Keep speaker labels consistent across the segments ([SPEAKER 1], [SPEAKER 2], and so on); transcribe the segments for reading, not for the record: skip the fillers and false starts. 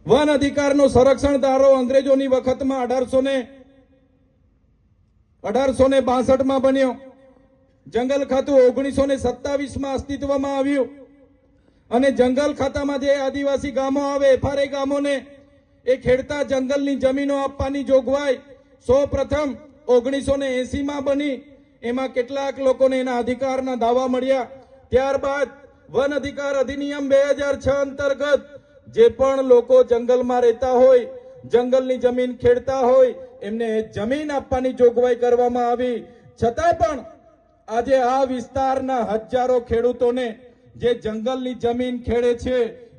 [SPEAKER 1] One અધિકારનો સંરક્ષણ ધારો અંગ્રેજોની વખતમાં 1862માં બન્યો. જંગલ ખાતું 1927માં અસ્તિત્વમાં આવ્યું અને જંગલ ખાતામાં જે આદિવાસી ગામો આવે એફઆરએ ગામોને એ ખેડતા જંગલની જમીનો આપવાની જોગવાઈ સૌપ્રથમ 1980માં બની. એમાં કેટલાક લોકોને એના અધિકારના દાવા મળ્યા. ત્યારબાદ વન અધિકાર અધિનિયમ 2006 અંતર્ગત જે પણ લોકો જંગલમાં રહેતા હોય, જંગલની જમીન ખેડતા હોય, એમને જમીન આપવાની જોગવાઈ કરવામાં આવી. છતાં પણ આજે આ વિસ્તારના હજારો ખેડૂતોને જે જંગલની જમીન ખેડે છે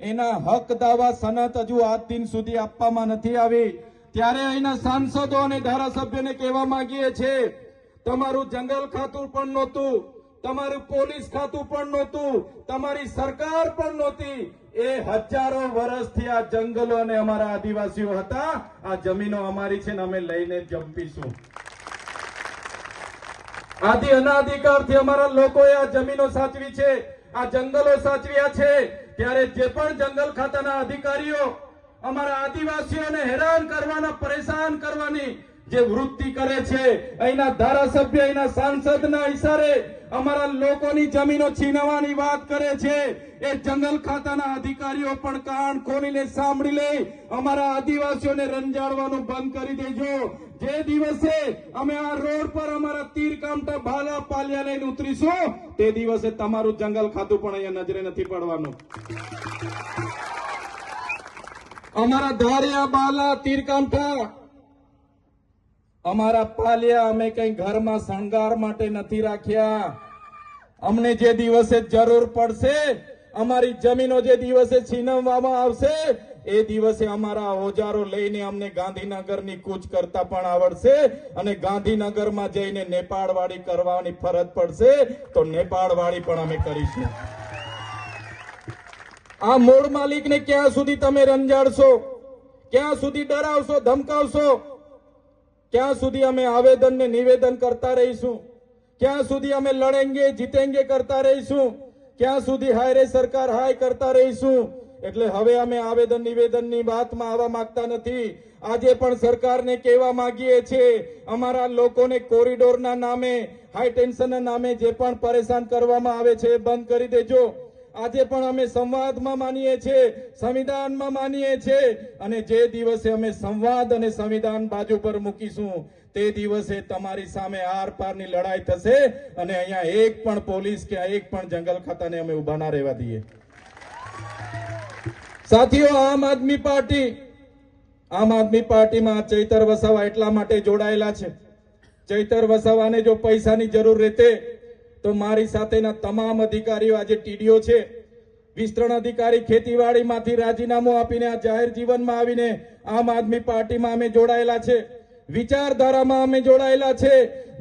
[SPEAKER 1] એના હક દાવા સનદ હજુ આજ દિન સુધી આપવામાં નથી આવી. ત્યારે અહીંના સાંસદો અને ધારાસભ્યોને કહેવા માંગીએ છીએ, તમારું જંગલ ખાતું પણ નહોતું, તમારું પોલીસ ખાતું પણ નહોતું, તમારી સરકાર પણ નહોતી. એ હજારો વર્ષથી આ જંગલો અને અમારા આદિવાસીઓ હતા. આ જમીનો અમારી છે ને અમે લઈને જંપીશું. આદિ અનાધિકારથી અમારા લોકોએ આ જમીનો સાચવી છે, આ જંગલો સાચવ્યા છે. ત્યારે જે પણ જંગલ ખાતાના અધિકારીઓ અમારા આદિવાસીઓને હેરાન કરવાના, પરેશાન કરવાની જે વૃત્તિ કરે છે, અહીંના ધારાસભ્ય, અહીંના સાંસદના ઇશારે અમારા લોકોની જમીનો છીનવવાની વાત કરે છે, એ જંગલ ખાતાના અધિકારીઓ પણ કાન ખોલીને સાંભળી લે. અમારા આદિવાસીઓને રંજાડવાનું બંધ કરી દેજો. જે દિવસે અમે આ રોડ પર અમારા તીર કામટા ભાલા પાલિયા લઈને ઉતરીશું, તે દિવસે તમારું જંગલ ખાતું પણ અહીંયા નજરે નથી પડવાનું. અમારા ધારિયા, બાલા, તીર કામઠા, અમારા પાલિયા અમે કઈ ઘરમાં શણગાર માટે નથી રાખ્યા. અમને જે દિવસે જરૂર પડશે, અમારી જમીનો જે દિવસે છીનવવામાં આવશે, એ દિવસે અમારા ઓજારો લઈને અમને ગાંધીનગરની કૂચ કરતા પણ આવડશે અને ગાંધીનગરમાં જઈને નેપાળવાડી કરવાની ફરજ પડશે તો નેપાળવાડી પણ અમે કરીશું. આ મૂળ માલિકને ક્યાં સુધી તમે રંજાડશો? ક્યાં સુધી ડરાવશો, ધમકાવશો? ક્યાં સુધી અમે આવેદન ને નિવેદન કરતા રહીશું? ક્યાં સુધી અમે લડેંગે જીતેંગે કરતા રહીશું? ક્યાં સુધી હાય રે સરકાર હાય કરતા રહીશું? એટલે હવે અમે આવેદન નિવેદનની વાતમાં આવવા માંગતા નથી. આજે પણ સરકારને કહેવા માંગીએ છીએ, અમારા લોકોને કોરિડોરના નામે, હાઈ ટેન્શનના નામે જે પણ પરેશાન કરવામાં આવે છે એ બંધ કરી દેજો. આજે પણ અમે સંવાદમાં માનીએ છીએ, સંવિધાનમાં માનીએ છીએ અને જે દિવસે અમે સંવાદ અને સંવિધાન બાજુ પર મૂકીશું તે દિવસે તમારી સામે આર પારની લડાઈ થશે અને અહીંયા એક પણ પોલીસ કે એક પણ જંગલ ખાતાને અમે ઉભા ના રહેવા દઈએ. સાથીઓ, આમ આદમી પાર્ટીમાં ચૈતર વસાવા એટલા માટે જોડાયેલા છે. ચૈતર વસાવાને જો પૈસાની જરૂર રહેતે તો મારી સાથેના તમામ અધિકારીઓ આજે ટીડીઓ છે, વિસ્તરણ અધિકારી ખેતીવાડીમાંથી રાજીનામું આપીને આ જાહેર જીવનમાં આવીને આમ આદમી પાર્ટીમાં અમે જોડાયેલા છે, વિચારધારામાં અમે જોડાયેલા છે.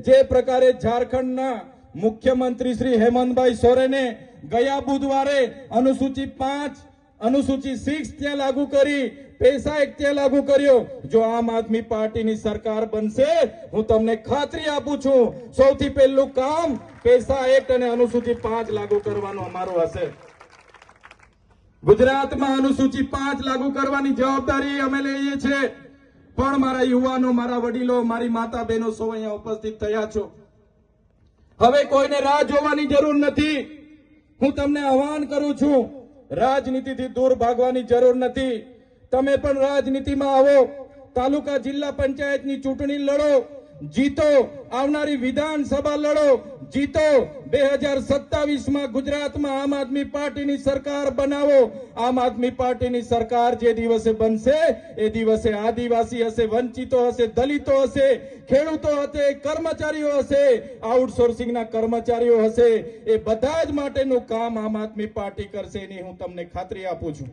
[SPEAKER 1] જે પ્રકારે ઝારખંડના મુખ્યમંત્રી શ્રી હેમંતભાઈ સોરેને ગયા બુધવારે અનુસૂચિ 5, અનુસૂચિ 6 ત્યાં લાગુ કરી, પૈસા એક્ટ ત્યાં લાગુ કર્યો. જો આમ આદમી પાર્ટીની સરકાર બનશે, હું તમને ખાતરી આપું છું, સૌથી પહેલું કામ પૈસા એક્ટ અને અનુસૂચિ 5 લાગુ કરવાનું અમારું હશે. ગુજરાતમાં અનુસૂચિ 5 લાગુ કરવાની જવાબદારી અમે લઈએ છીએ. પણ મારા યુવાનો, મારા વડીલો, મારી માતા બહેનો સૌ અહીંયા ઉપસ્થિત થયા છો. હવે કોઈને રાહ જોવાની જરૂર નથી. હું તમને આહવાન કરું છું, રાજનીતિથી દૂર ભાગવાની જરૂર નથી. તમે પણ રાજનીતિમાં આવો, તાલુકા જિલ્લા પંચાયતની ચૂંટણી લડો, જીતો. આવનારી વિધાનસભા લડો, જીતો. 2027માં ગુજરાતમાં આમ આદમી પાર્ટીની સરકાર બનાવો. આમ આદમી પાર્ટીની સરકાર જે દિવસે બનશે એ દિવસે આદિવાસી હશે, વંચિતો હશે, દલિતો હશે, ખેડૂતો હશે, કર્મચારીઓ હશે, આઉટસોર્સિંગના કર્મચારીઓ હશે, એ બધા જ માટેનું કામ આમ આદમી પાર્ટી કરશે એની હું તમને ખાતરી આપું છું.